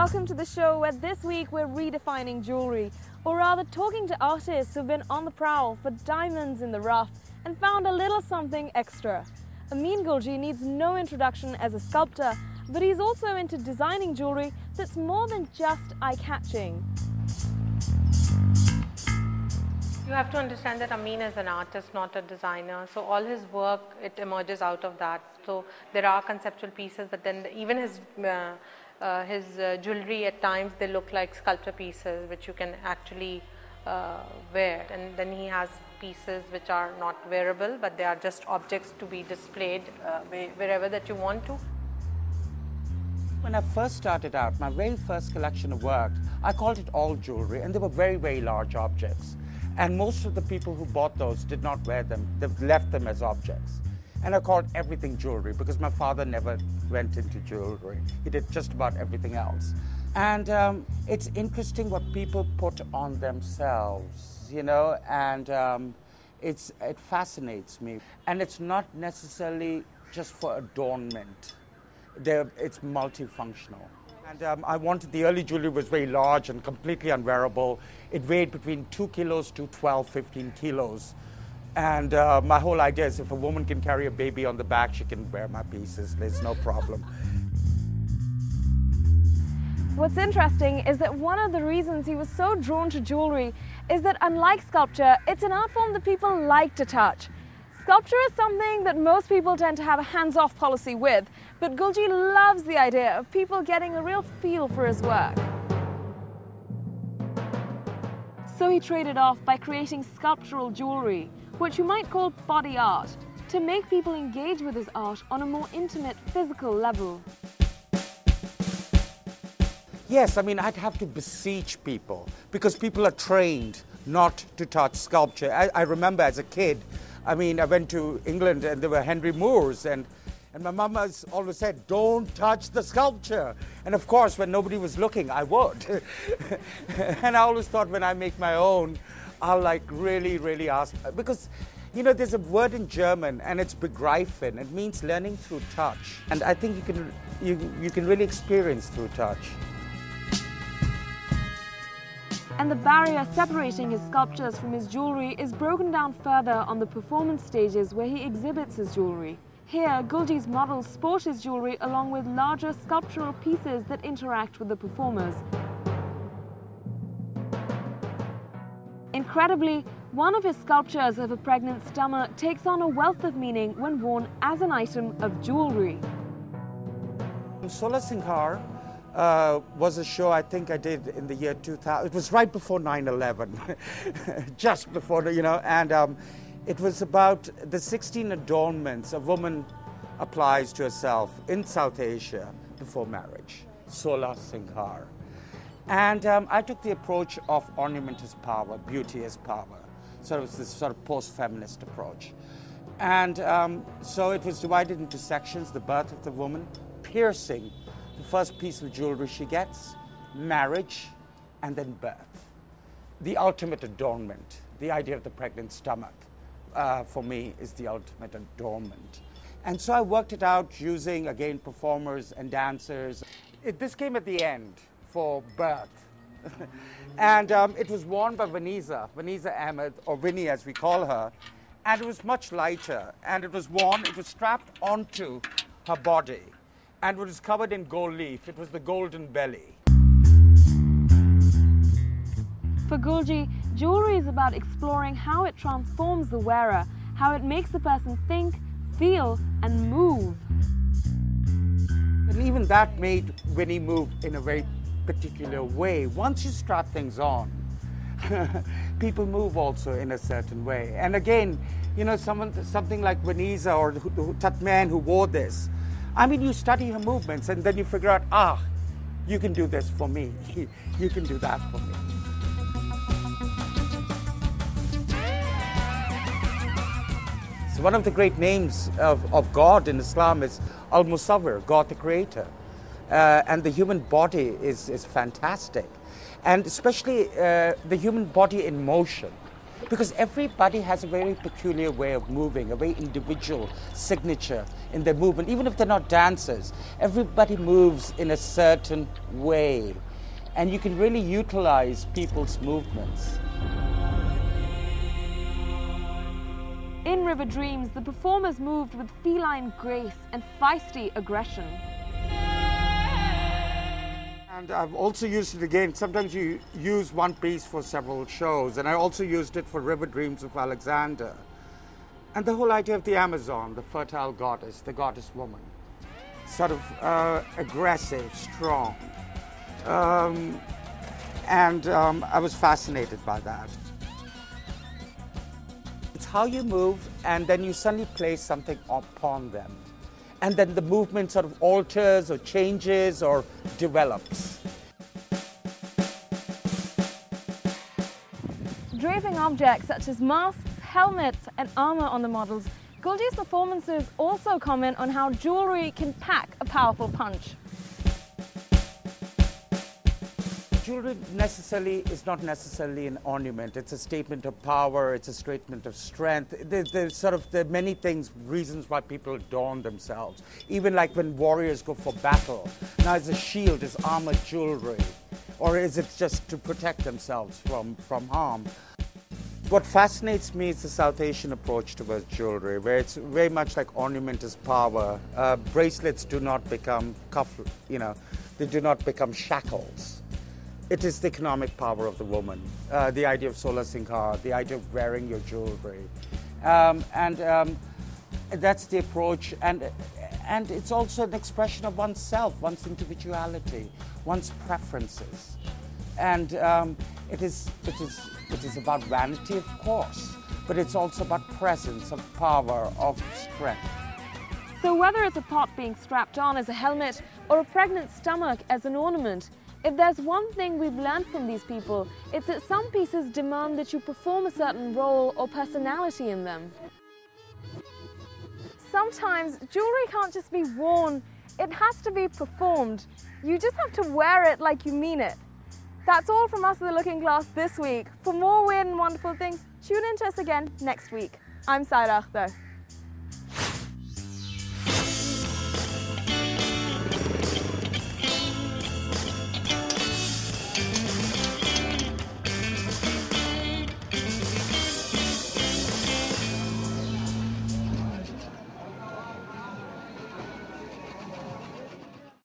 welcome to the show where this week we're redefining jewellery, or rather talking to artists who've been on the prowl for diamonds in the rough and found a little something extra. Amin Gulji needs no introduction as a sculptor, but he's also into designing jewellery that's more than just eye-catching. You have to understand that Amin is an artist, not a designer. So all his work, it emerges out of that. So there are conceptual pieces, but then even his jewelry at times, they look like sculpture pieces which you can actually wear. And then he has pieces which are not wearable, but they are just objects to be displayed wherever that you want to. When I first started out, my very first collection of work, I called it all jewelry, and they were very, very large objects. And most of the people who bought those did not wear them. They've left them as objects. And I called everything jewelry because my father never went into jewelry. He did just about everything else. And it's interesting what people put on themselves, you know, and it fascinates me. And it's not necessarily just for adornment. It's multifunctional. And I wanted, the early jewelry was very large and completely unwearable. It weighed between 2 kilos to 12, 15 kilos. And my whole idea is if a woman can carry a baby on the back, she can wear my pieces. There's no problem. What's interesting is that one of the reasons he was so drawn to jewellery is that unlike sculpture, it's an art form that people like to touch. Sculpture is something that most people tend to have a hands-off policy with, but Gulji loves the idea of people getting a real feel for his work. So he traded off by creating sculptural jewellery, which you might call body art, to make people engage with his art on a more intimate, physical level. Yes, I mean, I'd have to beseech people because people are trained not to touch sculpture. I remember as a kid, I mean, I went to England and there were Henry Moores and my mum always said, don't touch the sculpture. And of course, when nobody was looking, I would. And I always thought when I make my own, I'll like really, really ask. Because, you know, there's a word in German and it's begreifen. It means learning through touch. And I think you can really experience through touch. And the barrier separating his sculptures from his jewellery is broken down further on the performance stages where he exhibits his jewellery. Here, Gulji's models sport his jewellery along with larger sculptural pieces that interact with the performers. Incredibly, one of his sculptures of a pregnant stomach takes on a wealth of meaning when worn as an item of jewellery. Solar Singhar was a show I think I did in the year 2000. It was right before 9/11, just before, you know, and it was about the 16 adornments a woman applies to herself in South Asia before marriage, Solar Singhar. And I took the approach of ornament as power, beauty as power. So it was this sort of post-feminist approach. And so it was divided into sections: the birth of the woman, piercing, the first piece of jewelry she gets, marriage, and then birth. The ultimate adornment, the idea of the pregnant stomach, for me, is the ultimate adornment. And so I worked it out using, again, performers and dancers. This came at the end for birth. And it was worn by Vanessa Ahmed, or Winnie as we call her, and it was much lighter. And it was worn, it was strapped onto her body, and it was covered in gold leaf. It was the golden belly. For Gulji, jewellery is about exploring how it transforms the wearer, how it makes the person think, feel, and move. And even that made Winnie move in a very particular way. Once you strap things on, people move also in a certain way. And again, you know, something like Vanessa or that man who wore this, I mean, you study her movements and then you figure out, you can do this for me. You can do that for me. So one of the great names of God in Islam is Al-Musawwir, God the Creator. And the human body is fantastic. And especially the human body in motion. Because everybody has a very peculiar way of moving, a very individual signature in their movement. Even if they're not dancers, everybody moves in a certain way. And you can really utilize people's movements. In River Dreams, the performers moved with feline grace and feisty aggression. And I've also used it again. Sometimes you use one piece for several shows, and I also used it for River Dreams of Alexander. And the whole idea of the Amazon, the fertile goddess, the goddess woman, sort of aggressive, strong. I was fascinated by that. It's how you move, and then you suddenly place something upon them. And then the movement sort of alters or changes or develops. Draping objects such as masks, helmets and armor on the models, Gulji's performances also comment on how jewelry can pack a powerful punch. Jewelry is not necessarily an ornament. It's a statement of power. It's a statement of strength. There are many things, reasons why people adorn themselves. Even like when warriors go for battle. Now, is a shield, is armor jewelry, or is it just to protect themselves from harm? What fascinates me is the South Asian approach towards jewelry, where it's very much like ornament is power. Bracelets do not become they do not become shackles. It is the economic power of the woman, the idea of sola singhar, the idea of wearing your jewelry. That's the approach. And it's also an expression of oneself, one's individuality, one's preferences. And it is about vanity, of course, but it's also about presence, of power, of strength. So whether it's a pot being strapped on as a helmet or a pregnant stomach as an ornament, if there's one thing we've learned from these people, it's that some pieces demand that you perform a certain role or personality in them. Sometimes jewelry can't just be worn, it has to be performed. You just have to wear it like you mean it. That's all from us at The Looking Glass this week. For more weird and wonderful things, tune in to us again next week. I'm Saira Akhtar.